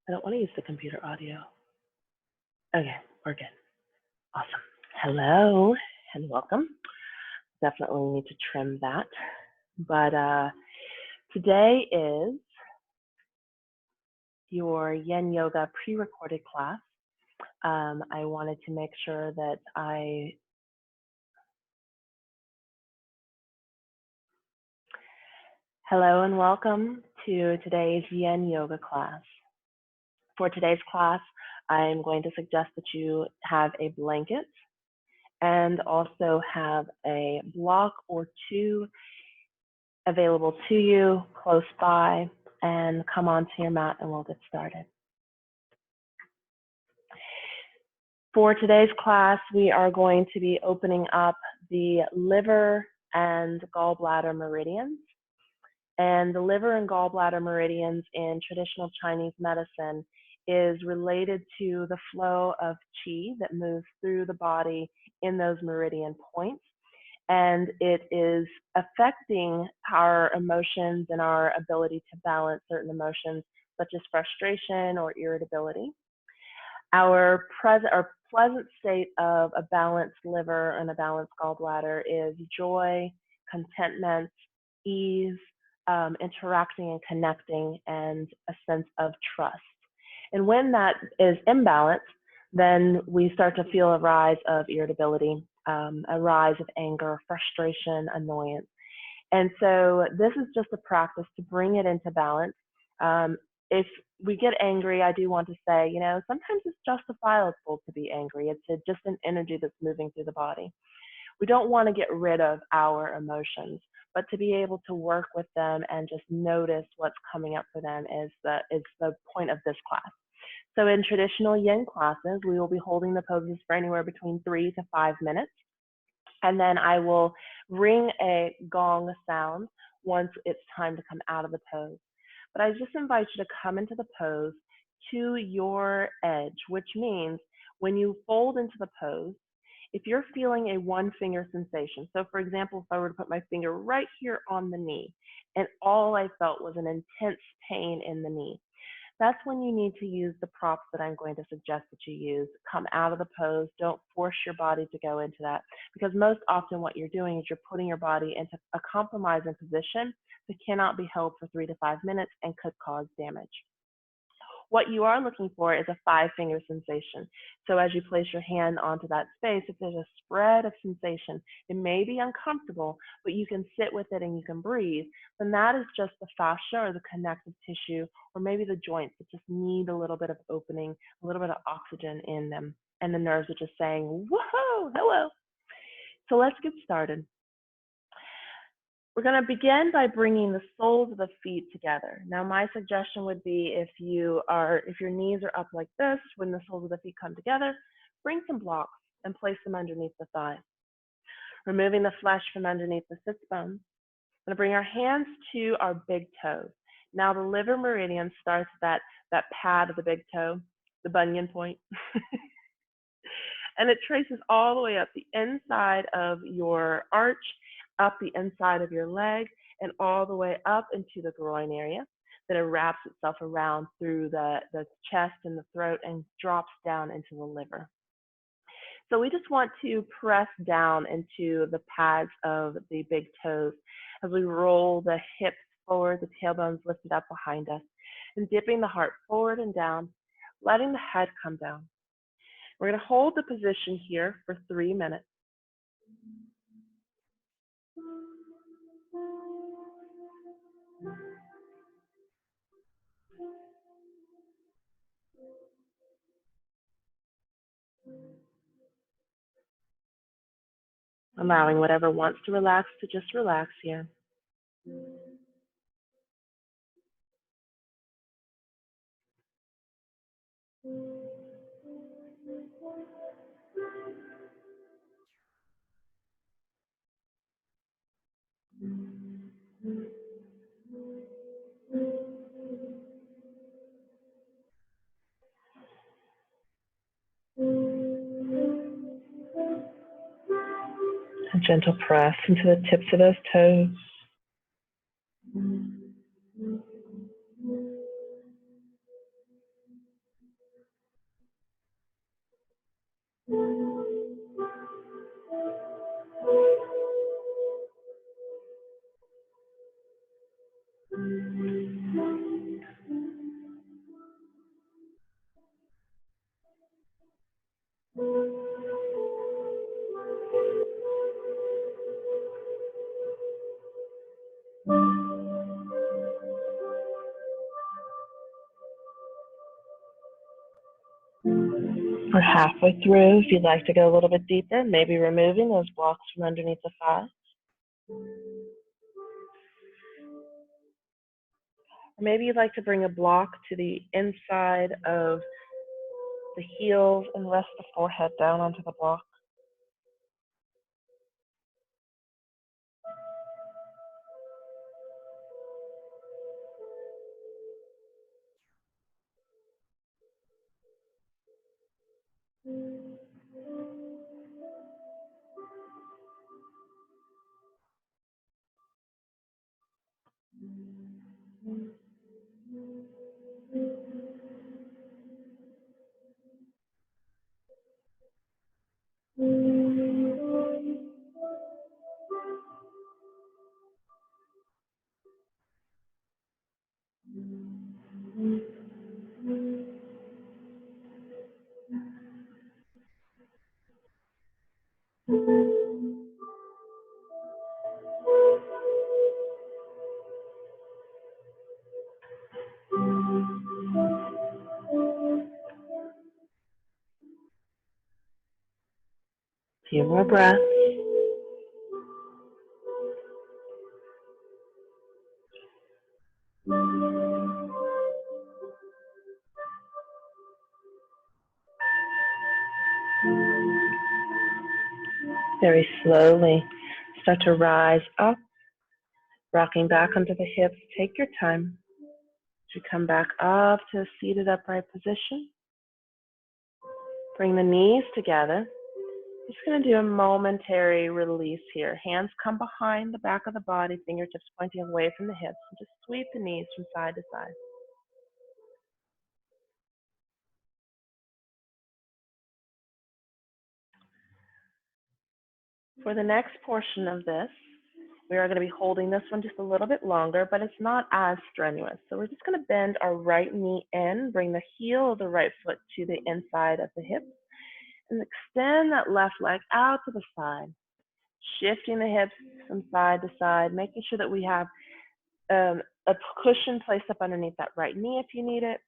I don't want to use the computer audio. Okay, we're good. Awesome. Hello and welcome. Definitely need to trim that. But today is your Yin Yoga pre-recorded class. I wanted to make sure that Hello and welcome to today's Yin Yoga class. For today's class, I'm going to suggest that you have a blanket and also have a block or two available to you close by, and come onto your mat and we'll get started. For today's class, we are going to be opening up the liver and gallbladder meridians. And the liver and gallbladder meridians in traditional Chinese medicine is related to the flow of qi that moves through the body in those meridian points. And it is affecting our emotions and our ability to balance certain emotions, such as frustration or irritability. Our pleasant state of a balanced liver and a balanced gallbladder is joy, contentment, ease, interacting and connecting, and a sense of trust. And when that is imbalanced, then we start to feel a rise of irritability, a rise of anger, frustration, annoyance. And so this is just a practice to bring it into balance. If we get angry, I do want to say, sometimes it's justifiable to be angry. It's just an energy that's moving through the body. We don't want to get rid of our emotions, but to be able to work with them and just notice what's coming up for them is the point of this class. So in traditional Yin classes, we will be holding the poses for anywhere between 3 to 5 minutes. And then I will ring a gong sound once it's time to come out of the pose. But I just invite you to come into the pose to your edge, which means when you fold into the pose, if you're feeling a one finger sensation, so for example, if I were to put my finger right here on the knee and all I felt was an intense pain in the knee, that's when you need to use the props that I'm going to suggest that you use. Come out of the pose. Don't force your body to go into that, because most often what you're doing is you're putting your body into a compromising position that cannot be held for 3 to 5 minutes and could cause damage. What you are looking for is a 5-finger sensation. So as you place your hand onto that space, if there's a spread of sensation, it may be uncomfortable, but you can sit with it and you can breathe, then that is just the fascia or the connective tissue, or maybe the joints that just need a little bit of opening, a little bit of oxygen in them, and the nerves are just saying, whoa, hello. So let's get started. We're going to begin by bringing the soles of the feet together. Now, my suggestion would be if your knees are up like this, when the soles of the feet come together, bring some blocks and place them underneath the thighs. Removing the flesh from underneath the sits bones. I'm going to bring our hands to our big toes. Now, the liver meridian starts at that pad of the big toe, the bunion point. And it traces all the way up the inside of your arch, up the inside of your leg, and all the way up into the groin area. Then it wraps itself around through the chest and the throat and drops down into the liver. So we just want to press down into the pads of the big toes as we roll the hips forward, the tailbones lifted up behind us, and dipping the heart forward and down, letting the head come down. We're going to hold the position here for 3 minutes. Allowing whatever wants to relax to just relax here. A gentle press into the tips of those toes. We're halfway through. If you'd like to go a little bit deeper, maybe removing those blocks from underneath the thighs. Or maybe you'd like to bring a block to the inside of the heels and rest the forehead down onto the block. A few more breaths. Very slowly start to rise up, rocking back onto the hips. Take your time to come back up to a seated upright position. Bring the knees together. Just going to do a momentary release here. Hands come behind the back of the body, fingertips pointing away from the hips. And just sweep the knees from side to side. For the next portion of this, we are going to be holding this one just a little bit longer, but it's not as strenuous. So we're just going to bend our right knee in, bring the heel of the right foot to the inside of the hip, and extend that left leg out to the side, shifting the hips from side to side, making sure that we have a cushion placed up underneath that right knee if you need it.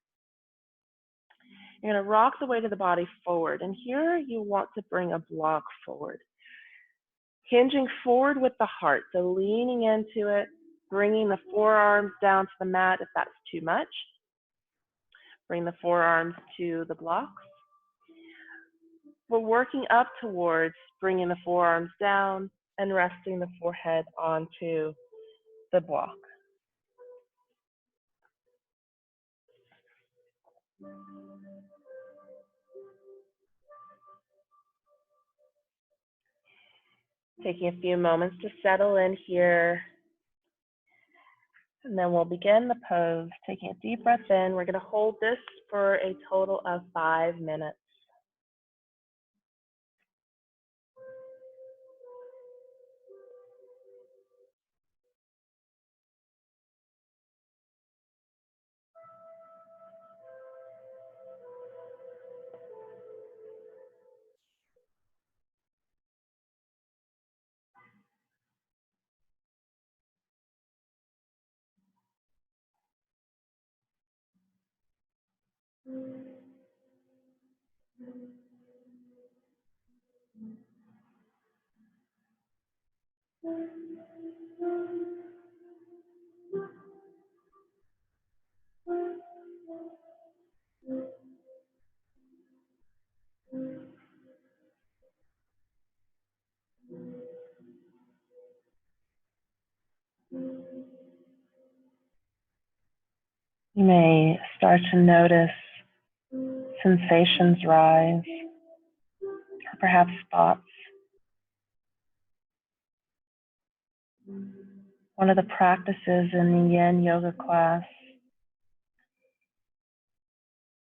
You're going to rock the weight of the body forward, and here you want to bring a block forward. Hinging forward with the heart, so leaning into it, bringing the forearms down to the mat if that's too much. Bring the forearms to the blocks. We're working up towards bringing the forearms down and resting the forehead onto the block. Taking a few moments to settle in here. And then we'll begin the pose, taking a deep breath in. We're going to hold this for a total of 5 minutes. You may start to notice sensations rise, or perhaps thoughts. One of the practices in the Yin yoga class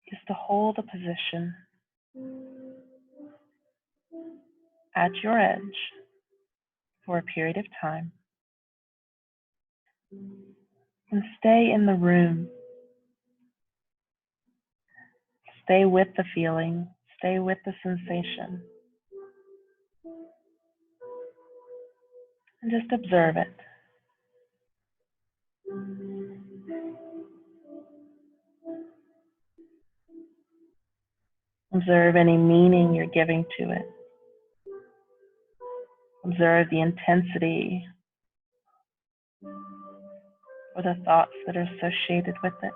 is to hold a position at your edge for a period of time and stay in the room. Stay with the feeling, stay with the sensation, and just observe it. Observe any meaning you're giving to it. Observe the intensity or the thoughts that are associated with it.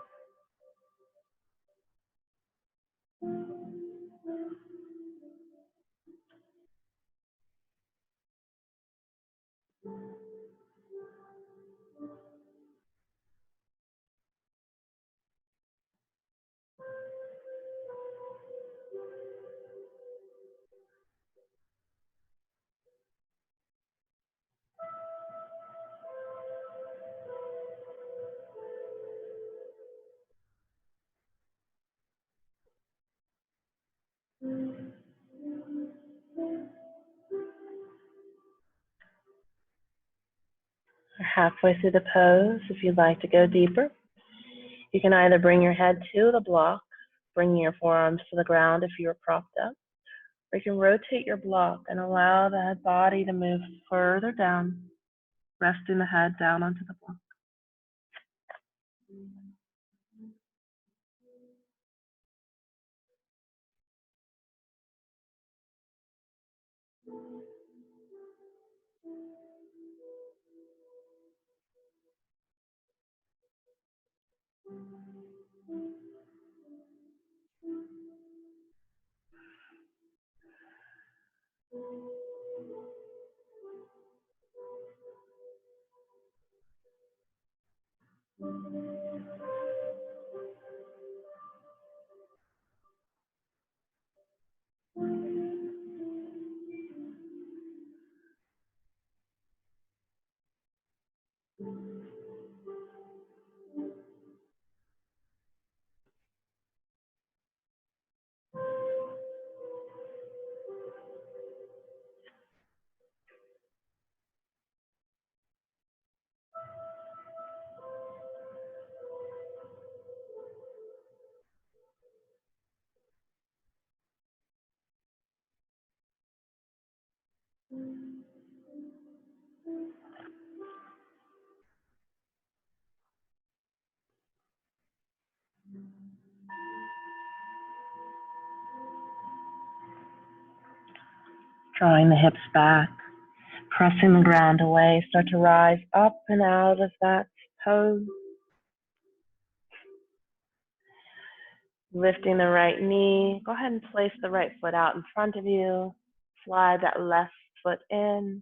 We're halfway through the pose. If you'd like to go deeper, you can either bring your head to the block, bring your forearms to the ground if you're propped up, or you can rotate your block and allow the body to move further down, resting the head down onto the block. Drawing the hips back, pressing the ground away, start to rise up and out of that pose. Lifting the right knee, go ahead and place the right foot out in front of you. Slide that left foot in.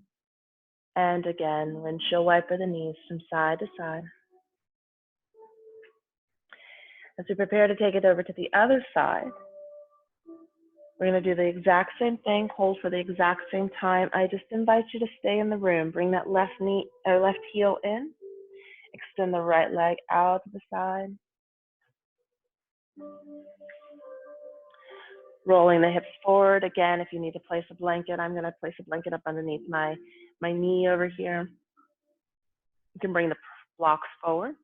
And again, windshield wiper the knees from side to side. As we prepare to take it over to the other side, we're going to do the exact same thing, hold for the exact same time. I just invite you to stay in the room. Bring that left knee or left heel in. Extend the right leg out to the side. Rolling the hips forward. Again, if you need to place a blanket, I'm going to place a blanket up underneath my knee over here. You can bring the blocks forward.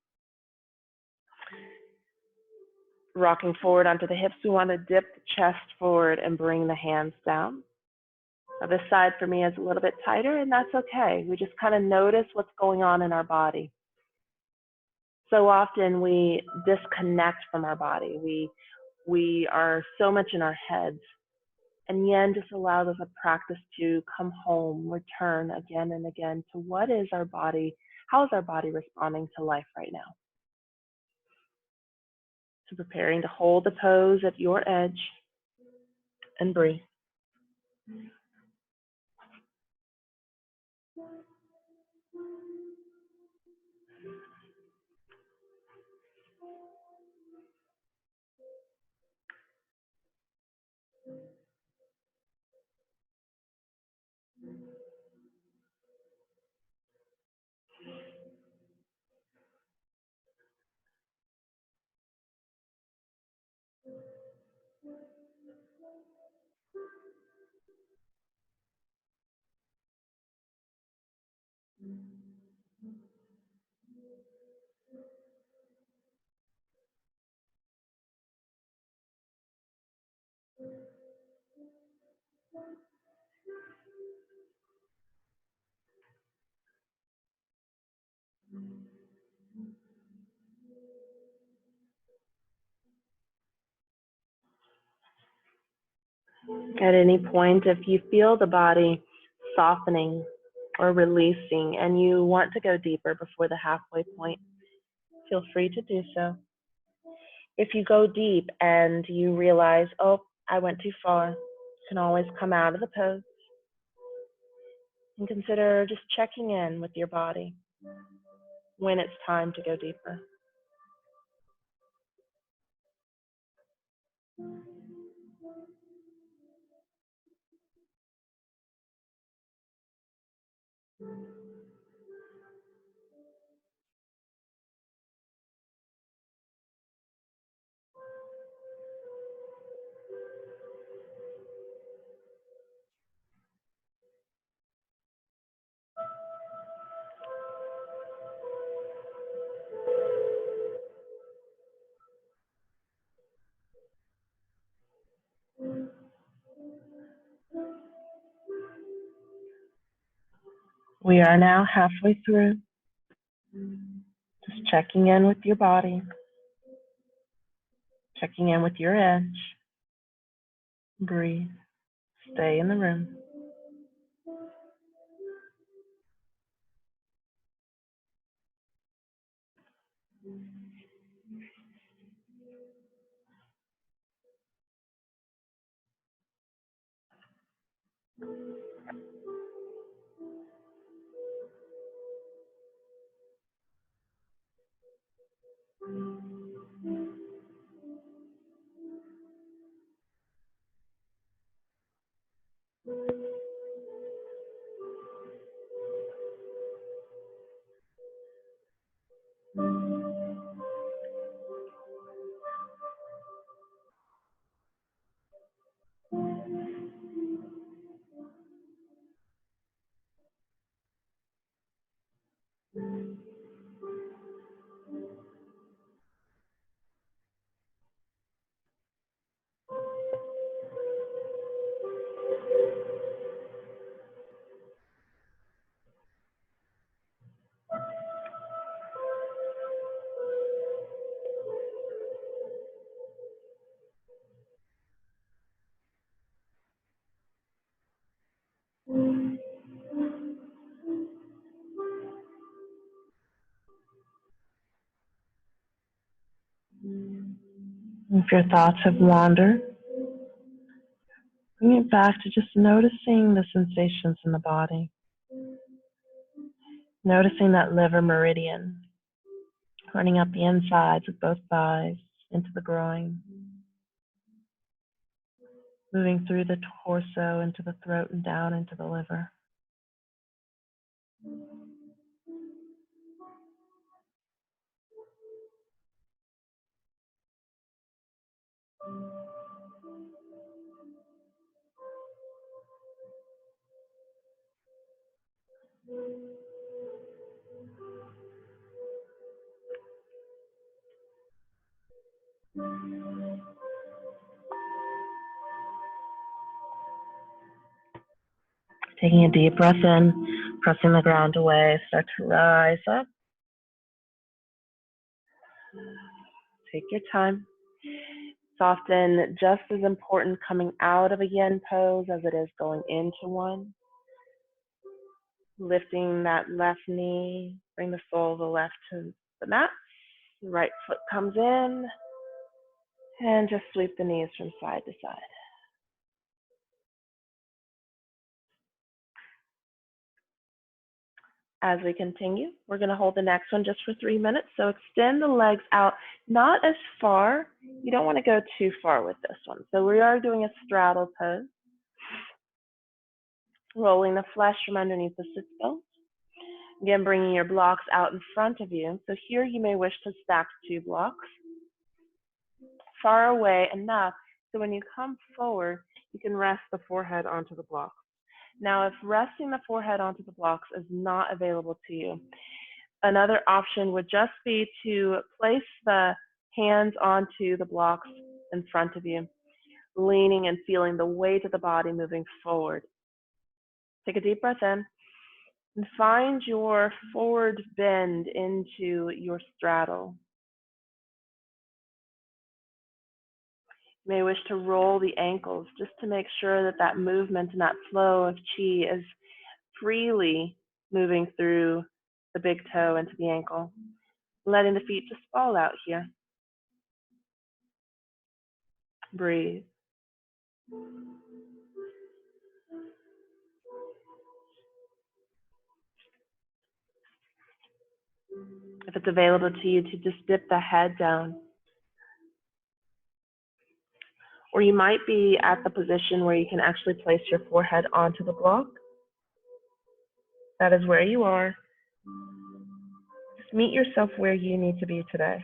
Rocking forward onto the hips, we want to dip the chest forward and bring the hands down. Now this side for me is a little bit tighter, and that's okay. We just kind of notice what's going on in our body. So often we disconnect from our body. We are so much in our heads. And Yen just allows us a practice to come home, return again and again to what is our body, how is our body responding to life right now. So preparing to hold the pose at your edge and breathe. At any point, if you feel the body softening or releasing and you want to go deeper before the halfway point, feel free to do so. If you go deep and you realize, oh, I went too far, you can always come out of the pose and consider just checking in with your body when it's time to go deeper. We are now halfway through, just checking in with your body, checking in with your edge. Breathe. Stay in the room. If your thoughts have wandered, bring it back to just noticing the sensations in the body. Noticing that liver meridian running up the insides of both thighs into the groin, moving through the torso into the throat and down into the liver. Taking a deep breath in, pressing the ground away, start to rise up. Take your time. It's often just as important coming out of a yin pose as it is going into one. Lifting that left knee, bring the sole of the left to the mat. The right foot comes in, and just sweep the knees from side to side. As we continue, we're going to hold the next one just for 3 minutes. So extend the legs out, not as far. You don't want to go too far with this one. So we are doing a straddle pose. Rolling the flesh from underneath the sit bones. Again, bringing your blocks out in front of you. So here you may wish to stack 2 blocks far away enough so when you come forward, you can rest the forehead onto the blocks. Now, if resting the forehead onto the blocks is not available to you, another option would just be to place the hands onto the blocks in front of you, leaning and feeling the weight of the body moving forward. Take a deep breath in and find your forward bend into your straddle. You may wish to roll the ankles just to make sure that that movement and that flow of chi is freely moving through the big toe into the ankle, letting the feet just fall out here. Breathe. If it's available to you, to just dip the head down. Or you might be at the position where you can actually place your forehead onto the block. That is where you are. Just meet yourself where you need to be today.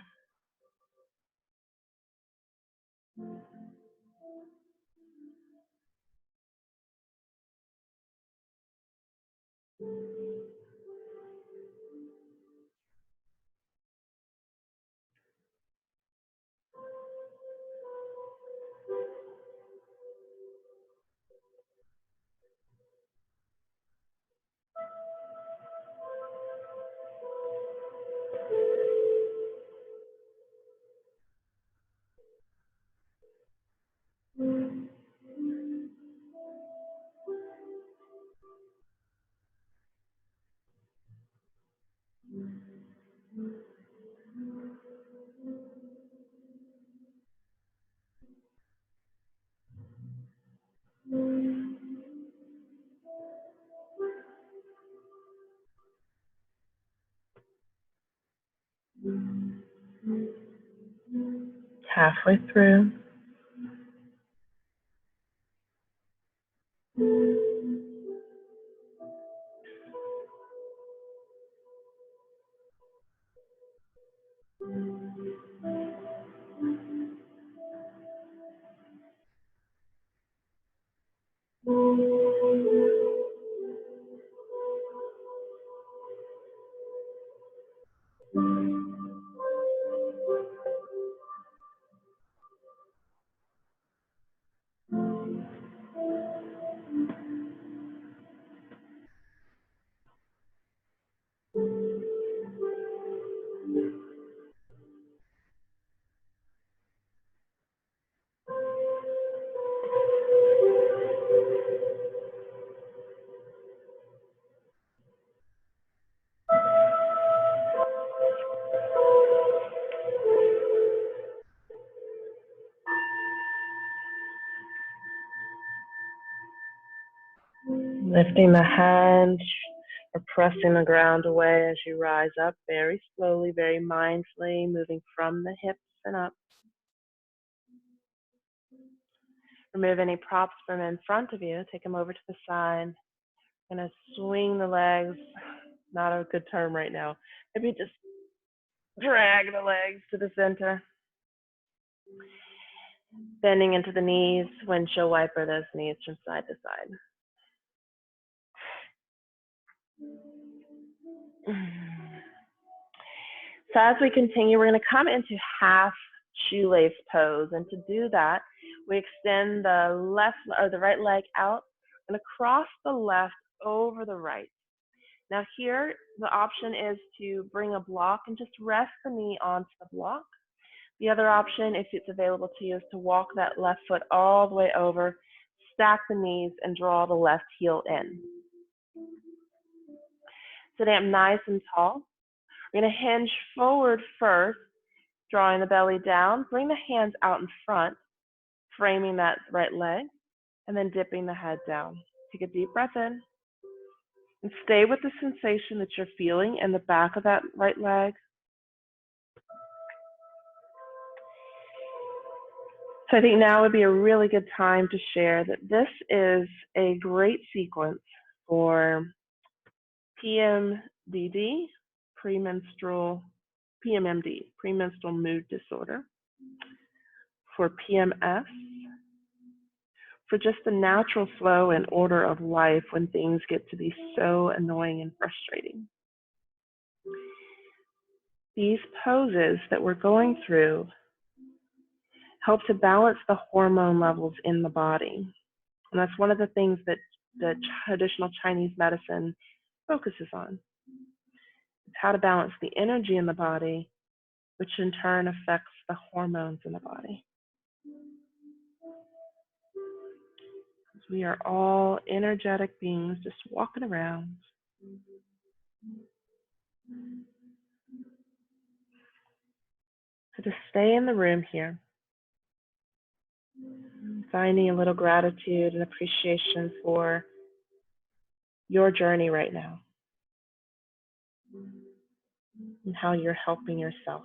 Halfway through. Lifting the hand or pressing the ground away as you rise up very slowly, very mindfully, moving from the hips and up. Remove any props from in front of you. Take them over to the side. Gonna swing the legs. Not a good term right now. Maybe just drag the legs to the center. Bending into the knees, windshield wiper those knees from side to side. So as we continue, we're going to come into half shoelace pose. And to do that, we extend the left or the right leg out and across the left over the right. Now here, the option is to bring a block and just rest the knee onto the block. The other option, if it's available to you, is to walk that left foot all the way over, stack the knees, and draw the left heel in. Sitting up nice and tall. We're going to hinge forward first, drawing the belly down. Bring the hands out in front, framing that right leg, and then dipping the head down. Take a deep breath in. And stay with the sensation that you're feeling in the back of that right leg. So I think now would be a really good time to share that this is a great sequence for PMDD, PMMD, premenstrual mood disorder, for PMS, for just the natural flow and order of life when things get to be so annoying and frustrating. These poses that we're going through help to balance the hormone levels in the body. And that's one of the things that the traditional Chinese medicine focuses on. It's how to balance the energy in the body, which in turn affects the hormones in the body. We are all energetic beings just walking around. So just stay in the room here, finding a little gratitude and appreciation for your journey right now and how you're helping yourself.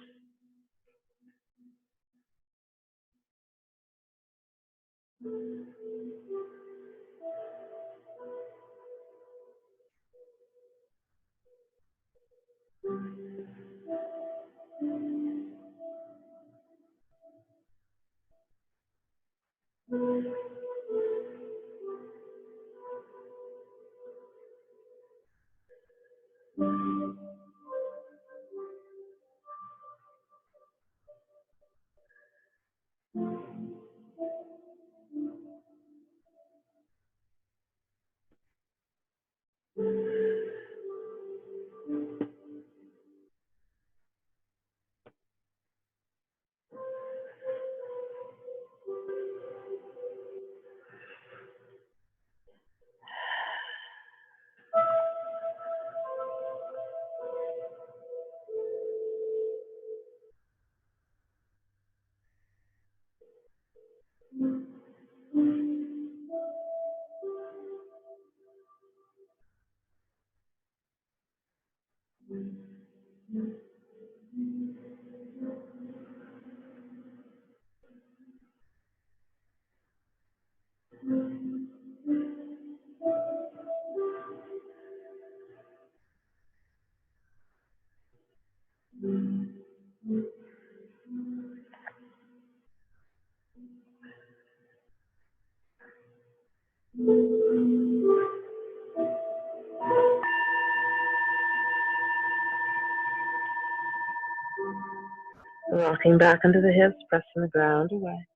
Rocking back into the hips, pressing the ground away.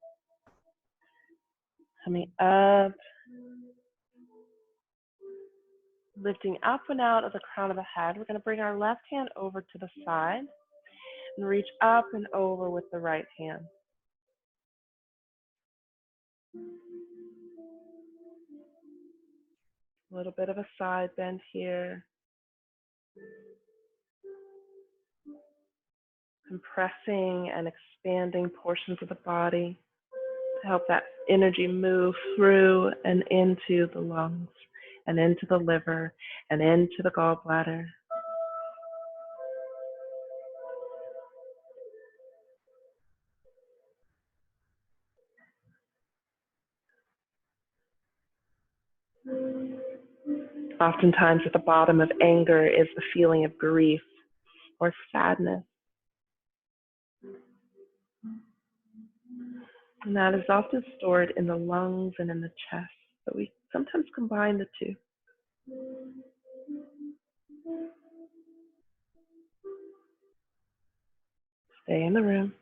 Coming up, lifting up and out of the crown of the head. We're going to bring our left hand over to the side and reach up and over with the right hand. A little bit of a side bend here. Compressing and expanding portions of the body to help that energy move through and into the lungs and into the liver and into the gallbladder. Oftentimes at the bottom of anger is the feeling of grief or sadness. And that is often stored in the lungs and in the chest, but we sometimes combine the two. Stay in the room.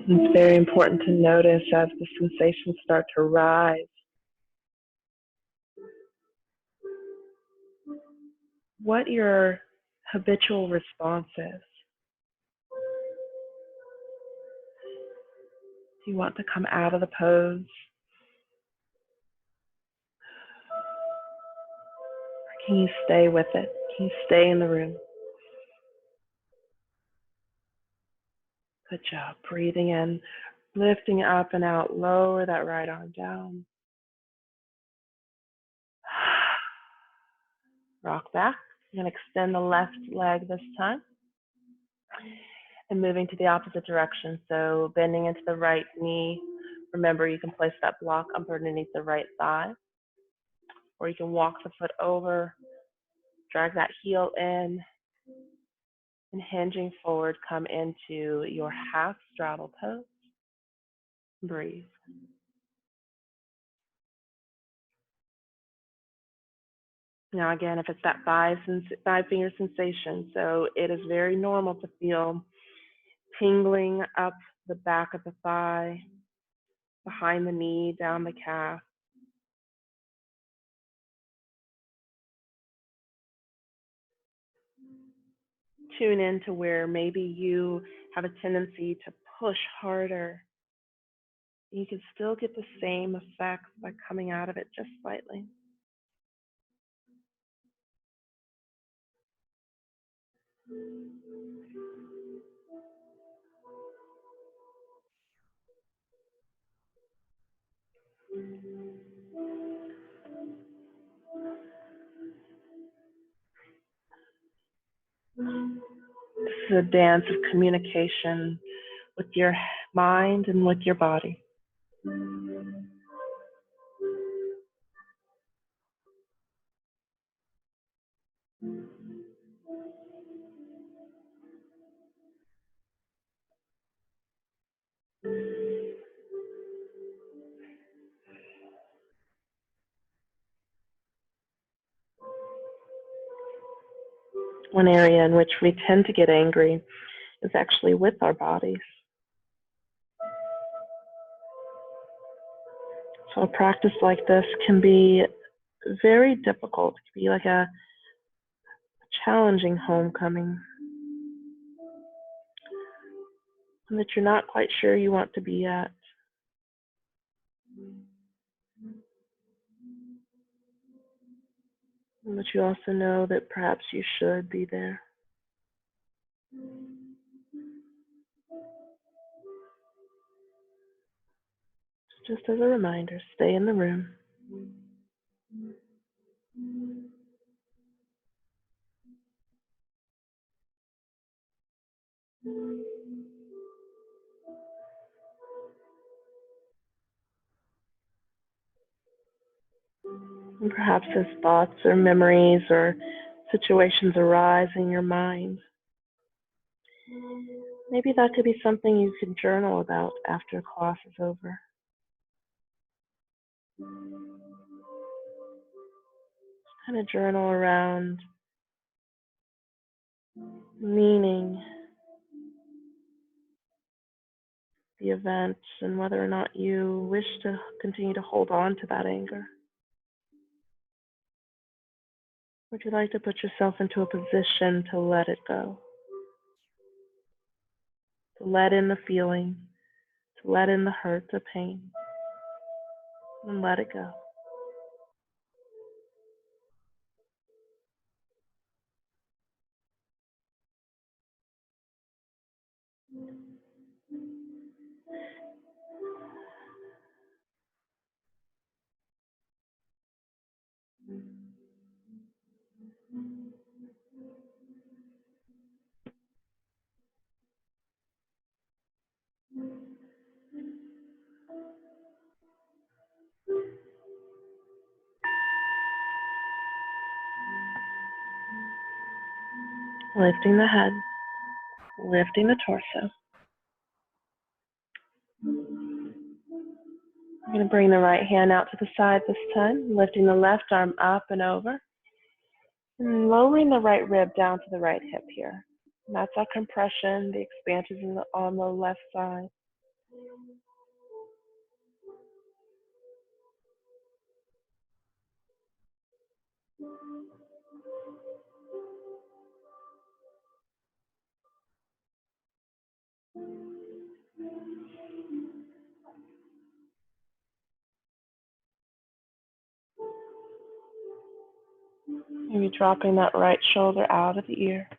It's very important to notice as the sensations start to rise, what your habitual response is. Do you want to come out of the pose? Or can you stay with it? Can you stay in the room? Good job. Breathing in, lifting up and out. Lower that right arm down. Rock back. You're going to extend the left leg this time. And moving to the opposite direction. So bending into the right knee. Remember, you can place that block underneath the right thigh. Or you can walk the foot over, drag that heel in, And hinging forward, come into your half straddle pose. Breathe. Now again, if it's that five finger sensation, so it is very normal to feel tingling up the back of the thigh, behind the knee, down the calf. Tune in to where maybe you have a tendency to push harder. You can still get the same effects by coming out of it just slightly. This is a dance of communication with your mind and with your body. One area in which we tend to get angry is actually with our bodies. So a practice like this can be very difficult. It can be like a challenging homecoming, and that you're not quite sure you want to be at. But you also know that perhaps you should be there. Just as a reminder, stay in the room. And perhaps as thoughts or memories or situations arise in your mind, maybe that could be something you could journal about after class is over. Kind of journal around meaning the event and whether or not you wish to continue to hold on to that anger. Would you like to put yourself into a position to let it go? To let in the feeling, to let in the hurt, the pain, and let it go. Lifting the head, lifting the torso. I'm going to bring the right hand out to the side this time, lifting the left arm up and over, and lowering the right rib down to the right hip here. And that's our compression, the expansion on the left side. Maybe dropping that right shoulder out of the ear.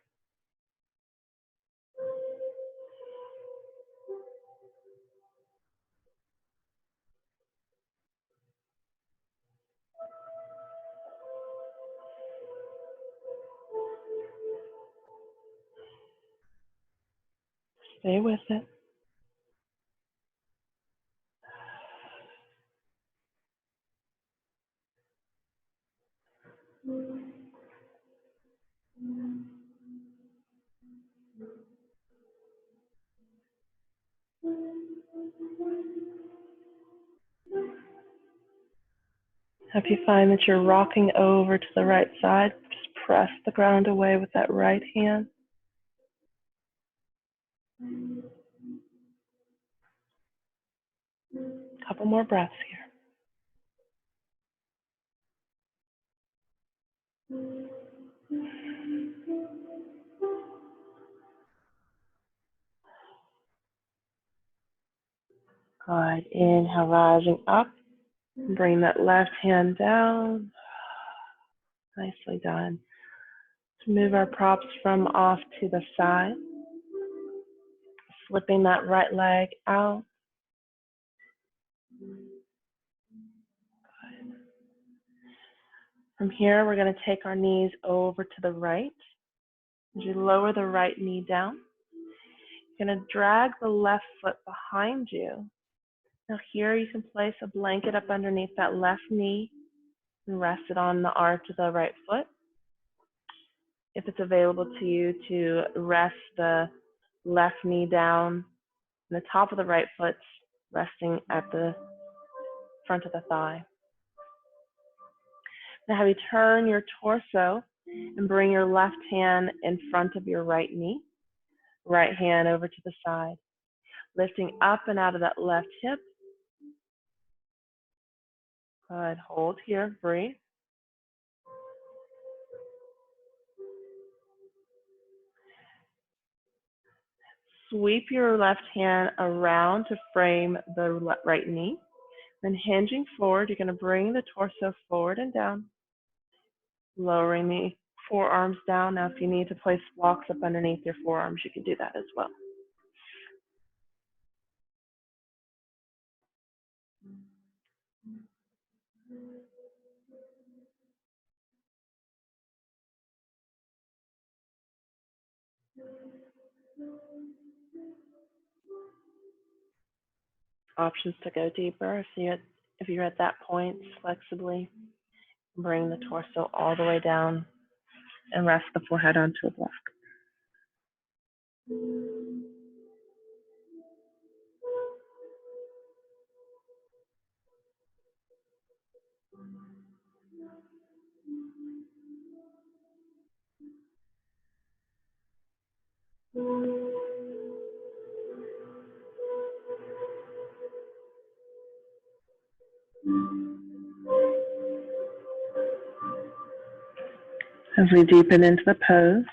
Stay with it. If you find that you're rocking over to the right side, just press the ground away with that right hand. A couple more breaths here. Good. Inhale, rising up. Bring that left hand down. Nicely done. Let's move our props from off to the side. Slipping that right leg out. From here, we're going to take our knees over to the right. As you lower the right knee down, you're going to drag the left foot behind you. Now here you can place a blanket up underneath that left knee and rest it on the arch of the right foot. If it's available to you to rest the left knee down and the top of the right foot resting at the front of the thigh. Now have you turn your torso and bring your left hand in front of your right knee, right hand over to the side, lifting up and out of that left hip. Good, hold here, breathe. Sweep your left hand around to frame the right knee. Then hinging forward, you're going to bring the torso forward and down, lowering the forearms down. Now, if you need to place blocks up underneath your forearms, you can do that as well. Options to go deeper. If you're at that point, flexibly bring the torso all the way down and rest the forehead onto a block. As we deepen into the pose,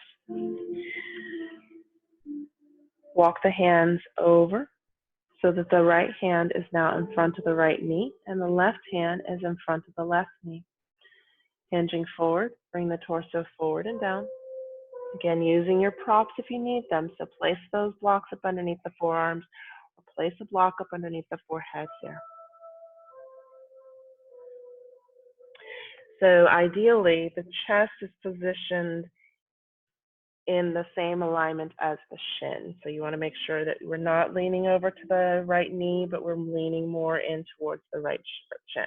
walk the hands over so that the right hand is now in front of the right knee and the left hand is in front of the left knee. Hinging forward, bring the torso forward and down. Again, using your props if you need them. So place those blocks up underneath the forearms or place a block up underneath the forehead here. So ideally, the chest is positioned in the same alignment as the shin. So you want to make sure that we're not leaning over to the right knee, but we're leaning more in towards the right shin.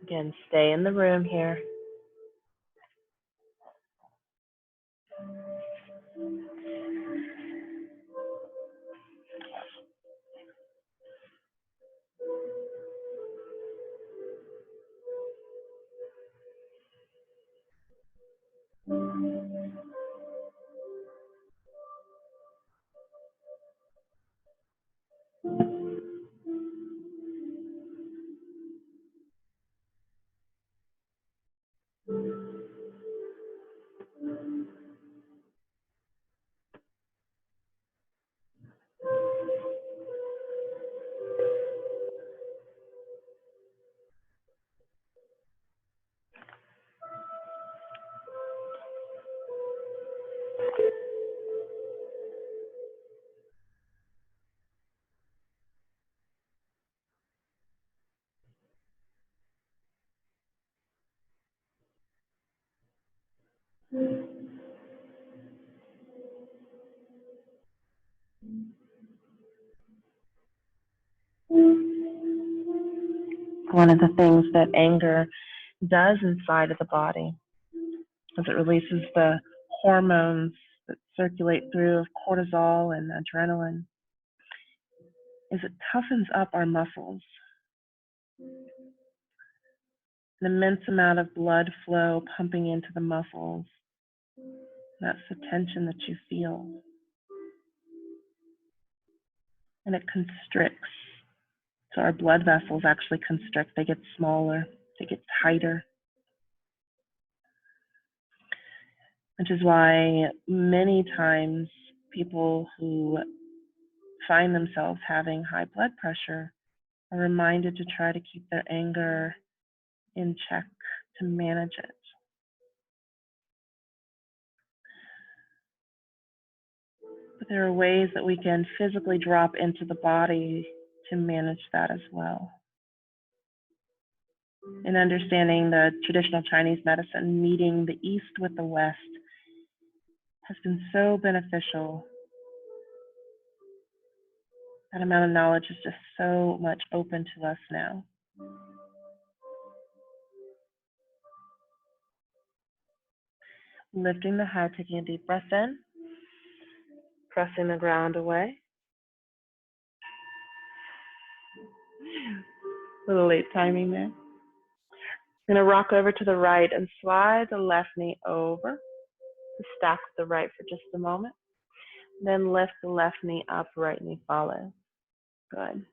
Again, stay in the room here. one of the things that anger does inside of the body is it releases the hormones that circulate through of cortisol and adrenaline, is it toughens up our muscles. An immense amount of blood flow pumping into the muscles. That's the tension that you feel. And it constricts. So our blood vessels actually constrict. They get smaller, they get tighter. Which is why many times people who find themselves having high blood pressure are reminded to try to keep their anger in check, to manage it. But there are ways that we can physically drop into the body to manage that as well. In understanding the traditional Chinese medicine, meeting the East with the West has been so beneficial. That amount of knowledge is just so much open to us now. Lifting the head, taking a deep breath in, pressing the ground away. A little late timing there. I'm going to rock over to the right and slide the left knee over. Stack the right for just a moment. Then lift the left knee up, right knee follows. Good.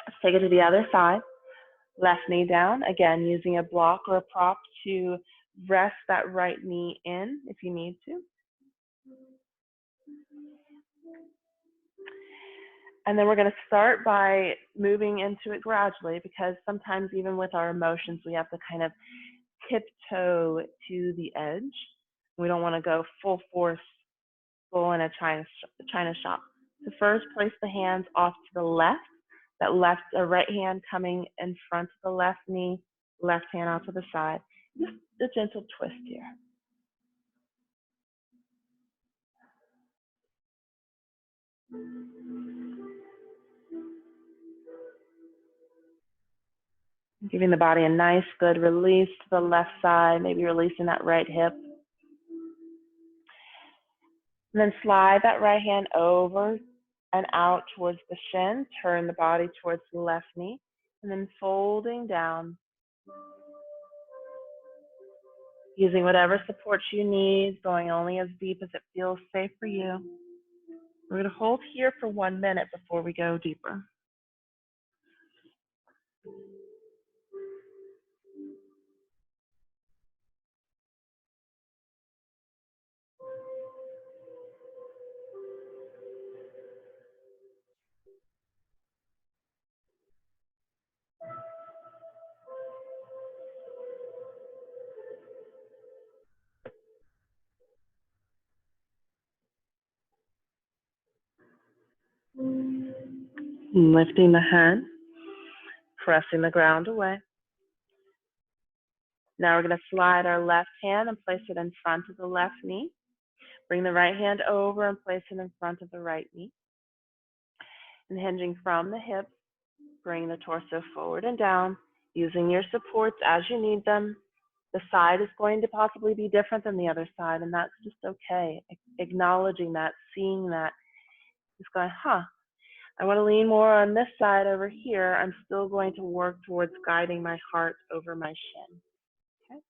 Let's take it to the other side. Left knee down, again, using a block or a prop to rest that right knee in if you need to. And then we're going to start by moving into it gradually, because sometimes even with our emotions, we have to kind of tiptoe to the edge. We don't want to go full force, full in a China shop. So first, place the hands off to the left. That right hand coming in front of the left knee, left hand out to the side. Just a gentle twist here. Giving the body a nice, good release to the left side, maybe releasing that right hip. And then slide that right hand over and out towards the shin. Turn the body towards the left knee. And then folding down. Using whatever support you need, going only as deep as it feels safe for you. We're going to hold here for 1 minute before we go deeper. Lifting the head, pressing the ground away. Now we're going to slide our left hand and place it in front of the left knee. Bring the right hand over and place it in front of the right knee. And hinging from the hips, bring the torso forward and down, using your supports as you need them. The side is going to possibly be different than the other side, and that's just okay. Acknowledging that, seeing that, just going, I want to lean more on this side over here. I'm still going to work towards guiding my heart over my shin. Okay?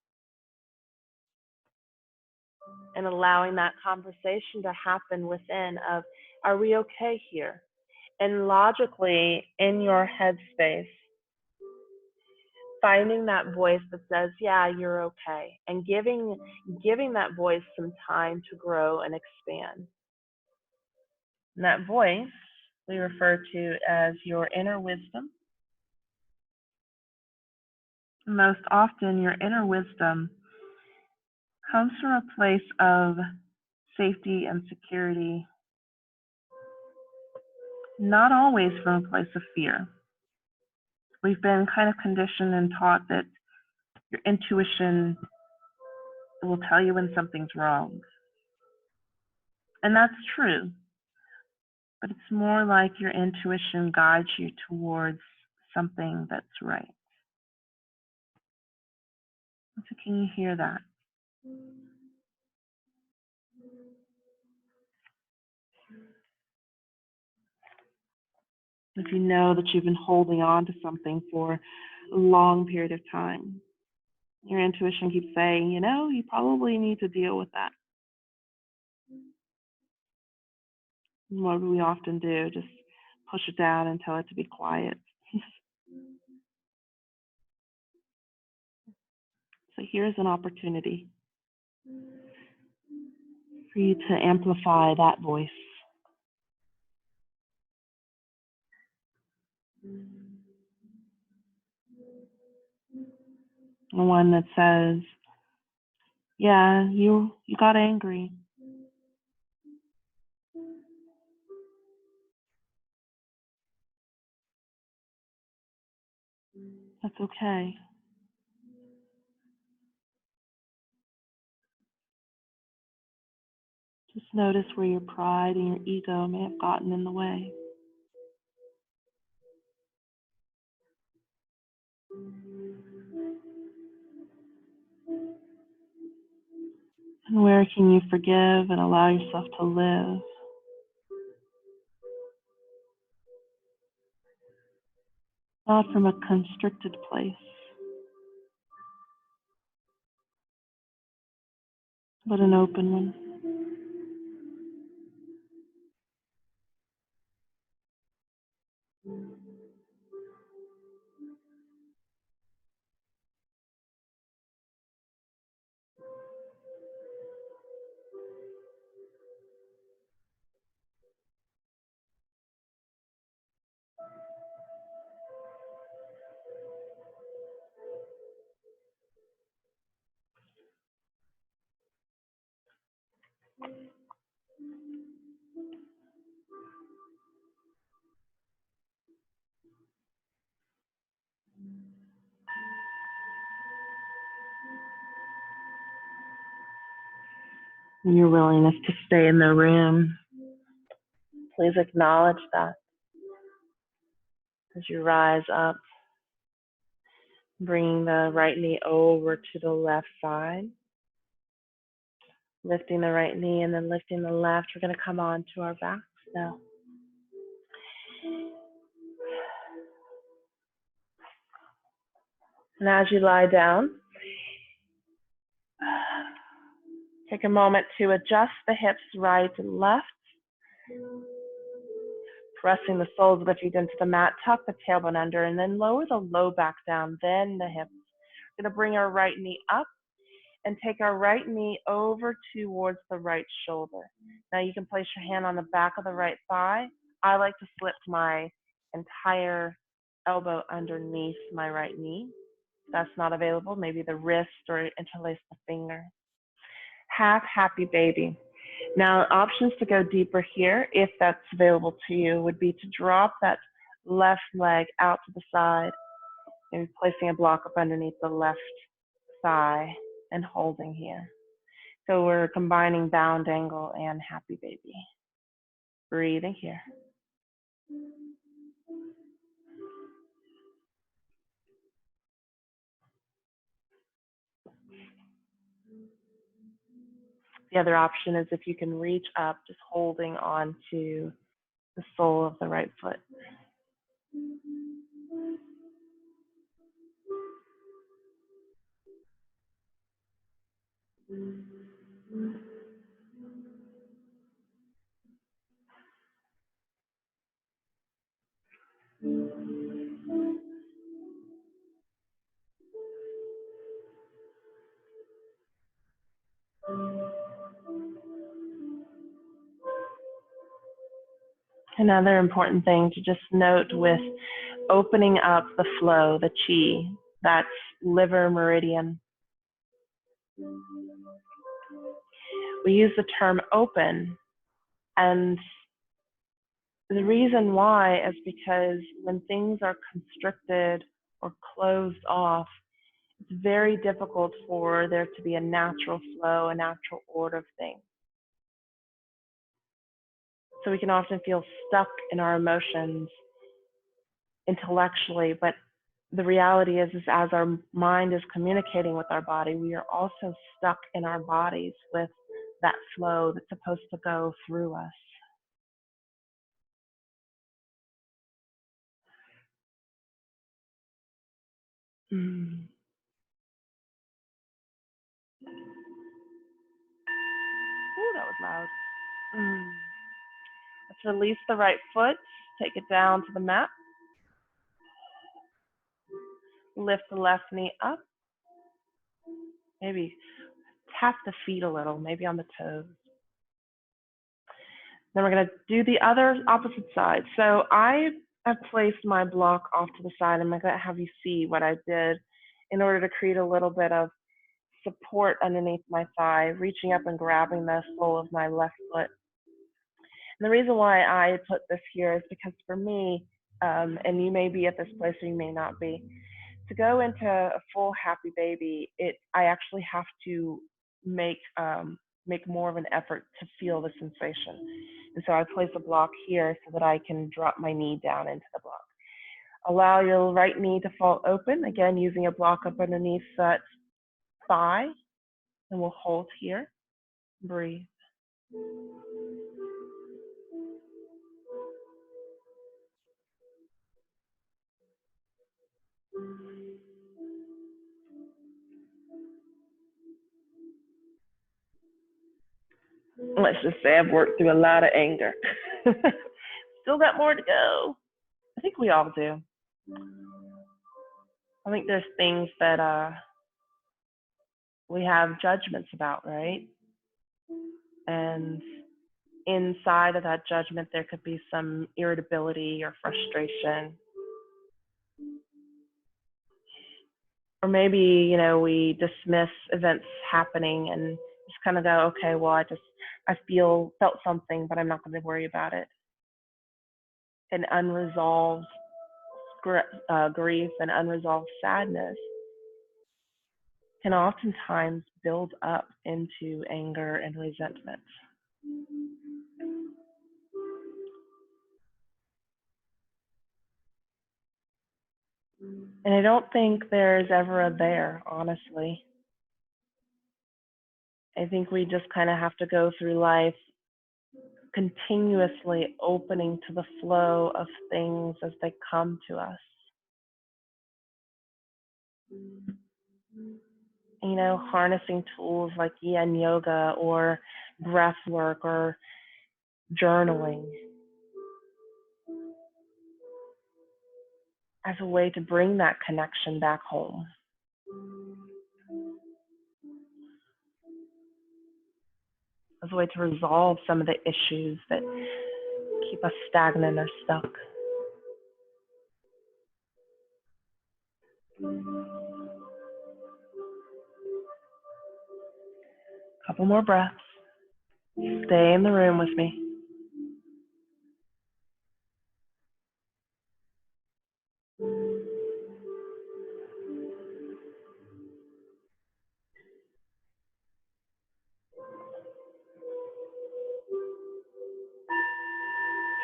And allowing that conversation to happen within of, are we okay here? And logically, in your headspace, finding that voice that says, yeah, you're okay, and giving that voice some time to grow and expand. And that voice we refer to as your inner wisdom. Most often, your inner wisdom comes from a place of safety and security, not always from a place of fear. We've been kind of conditioned and taught that your intuition will tell you when something's wrong. And that's true, but it's more like your intuition guides you towards something that's right. So can you hear that? If you know that you've been holding on to something for a long period of time, your intuition keeps saying, you know, you probably need to deal with that. And what do we often do? Just push it down and tell it to be quiet. So here's an opportunity for you to amplify that voice. The one that says, yeah, you got angry. That's okay. Just notice where your pride and your ego may have gotten in the way. And where can you forgive and allow yourself to live? Not from a constricted place, but an open one. And your willingness to stay in the room. Please acknowledge that as you rise up, bringing the right knee over to the left side, lifting the right knee and then lifting the left. We're going to come on to our backs now. And as you lie down, take a moment to adjust the hips right and left, pressing the soles of the feet into the mat, tuck the tailbone under, and then lower the low back down, then the hips. We're going to bring our right knee up and take our right knee over towards the right shoulder. Now you can place your hand on the back of the right thigh. I like to slip my entire elbow underneath my right knee. If that's not available, maybe the wrist or interlace the finger. Half happy baby. Now, options to go deeper here, if that's available to you, would be to drop that left leg out to the side and placing a block up underneath the left thigh and holding here. So we're combining bound angle and happy baby. Breathing here. The other option is if you can reach up, just holding on to the sole of the right foot. Another important thing to just note with opening up the flow, the chi, that's liver meridian. We use the term open, and the reason why is because when things are constricted or closed off, it's very difficult for there to be a natural flow, a natural order of things. So we can often feel stuck in our emotions intellectually, but the reality is as our mind is communicating with our body, we are also stuck in our bodies with that flow that's supposed to go through us. Mm. Ooh, that was loud. Mm. Let's release the right foot, take it down to the mat. Lift the left knee up. Maybe tap the feet a little, maybe on the toes. Then we're going to do the other opposite side. So I have placed my block off to the side. I'm going to have you see what I did in order to create a little bit of support underneath my thigh, reaching up and grabbing the sole of my left foot. And the reason why I put this here is because for me, and you may be at this place or you may not be, to go into a full happy baby, I actually have to make more of an effort to feel the sensation. And so I place a block here so that I can drop my knee down into the block. Allow your right knee to fall open, again, using a block up underneath that thigh. And we'll hold here. Breathe. Let's just say I've worked through a lot of anger. Still got more to go. I think we all do. I think there's things that we have judgments about, right? And inside of that judgment, there could be some irritability or frustration. Or maybe, you know, we dismiss events happening and just kind of go, okay, well, I felt something, but I'm not going to worry about it. And unresolved grief and unresolved sadness can oftentimes build up into anger and resentment. And I don't think there's ever a there, honestly. I think we just kind of have to go through life continuously opening to the flow of things as they come to us. You know, harnessing tools like yin yoga or breath work or journaling as a way to bring that connection back home. As a way to resolve some of the issues that keep us stagnant or stuck. Couple more breaths. Stay in the room with me.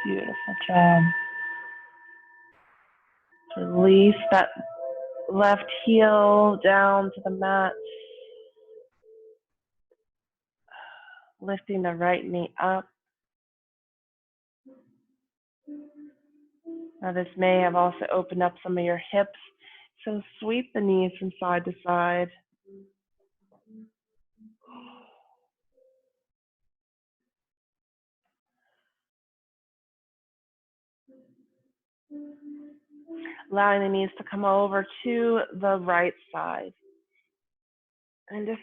Beautiful job. Release that left heel down to the mat. Lifting the right knee up. Now this may have also opened up some of your hips, so sweep the knees from side to side. Allowing the knees to come over to the right side. And just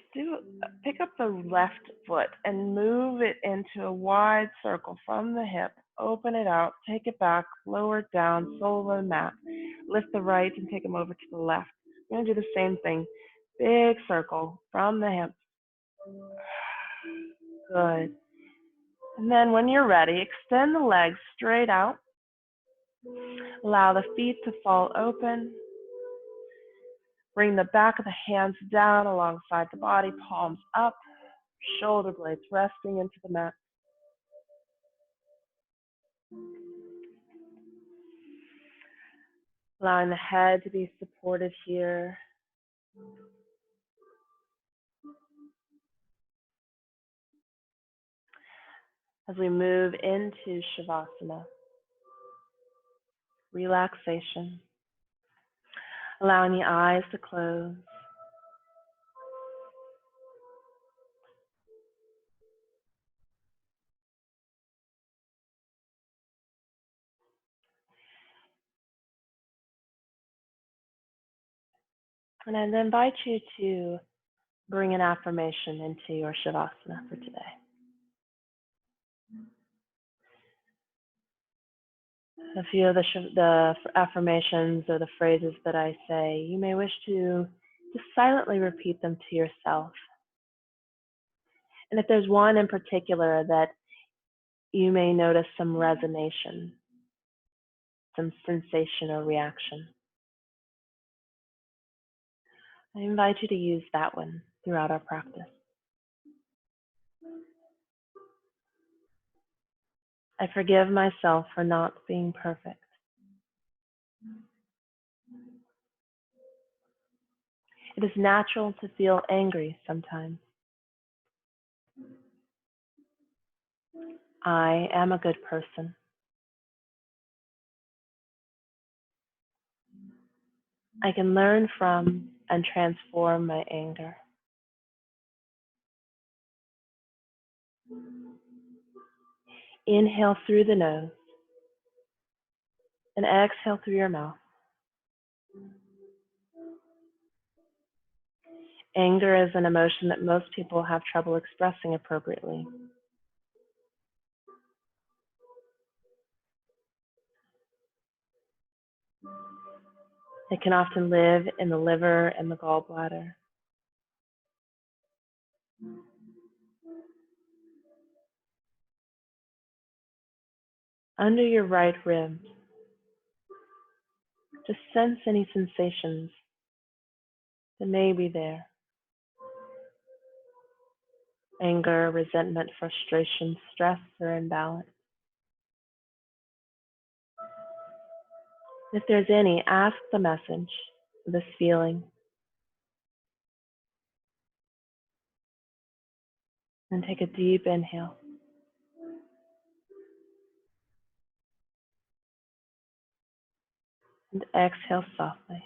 pick up the left foot and move it into a wide circle from the hip. Open it out, take it back, lower it down, sole of the mat. Lift the right and take them over to the left. We're going to do the same thing. Big circle from the hip. Good. And then when you're ready, extend the legs straight out. Allow the feet to fall open. Bring the back of the hands down alongside the body, palms up, shoulder blades resting into the mat. Allowing the head to be supported here. As we move into Shavasana, relaxation, allowing the eyes to close. And I'd invite you to bring an affirmation into your Shavasana for today. A few of the affirmations or the phrases that I say, you may wish to just silently repeat them to yourself. And if there's one in particular that you may notice some resonation, some sensation or reaction, I invite you to use that one throughout our practice. I forgive myself for not being perfect. It is natural to feel angry sometimes. I am a good person. I can learn from and transform my anger. Inhale through the nose and exhale through your mouth. Anger is an emotion that most people have trouble expressing appropriately. It can often live in the liver and the gallbladder. Under your right rib, just sense any sensations that may be there. Anger, resentment, frustration, stress, or imbalance. If there's any, ask the message of this feeling and take a deep inhale. And exhale softly.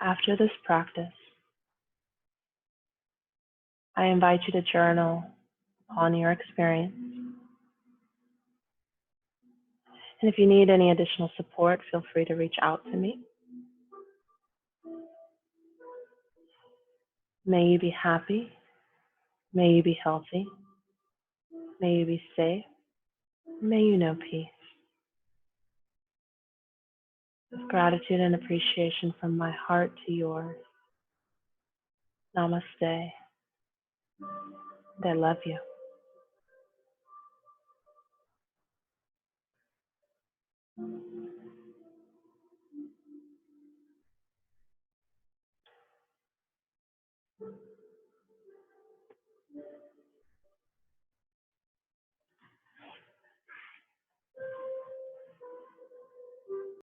After this practice, I invite you to journal upon your experience. And if you need any additional support, feel free to reach out to me. May you be happy. May you be healthy. May you be safe. May you know peace. With gratitude and appreciation from my heart to yours. Namaste. And I love you.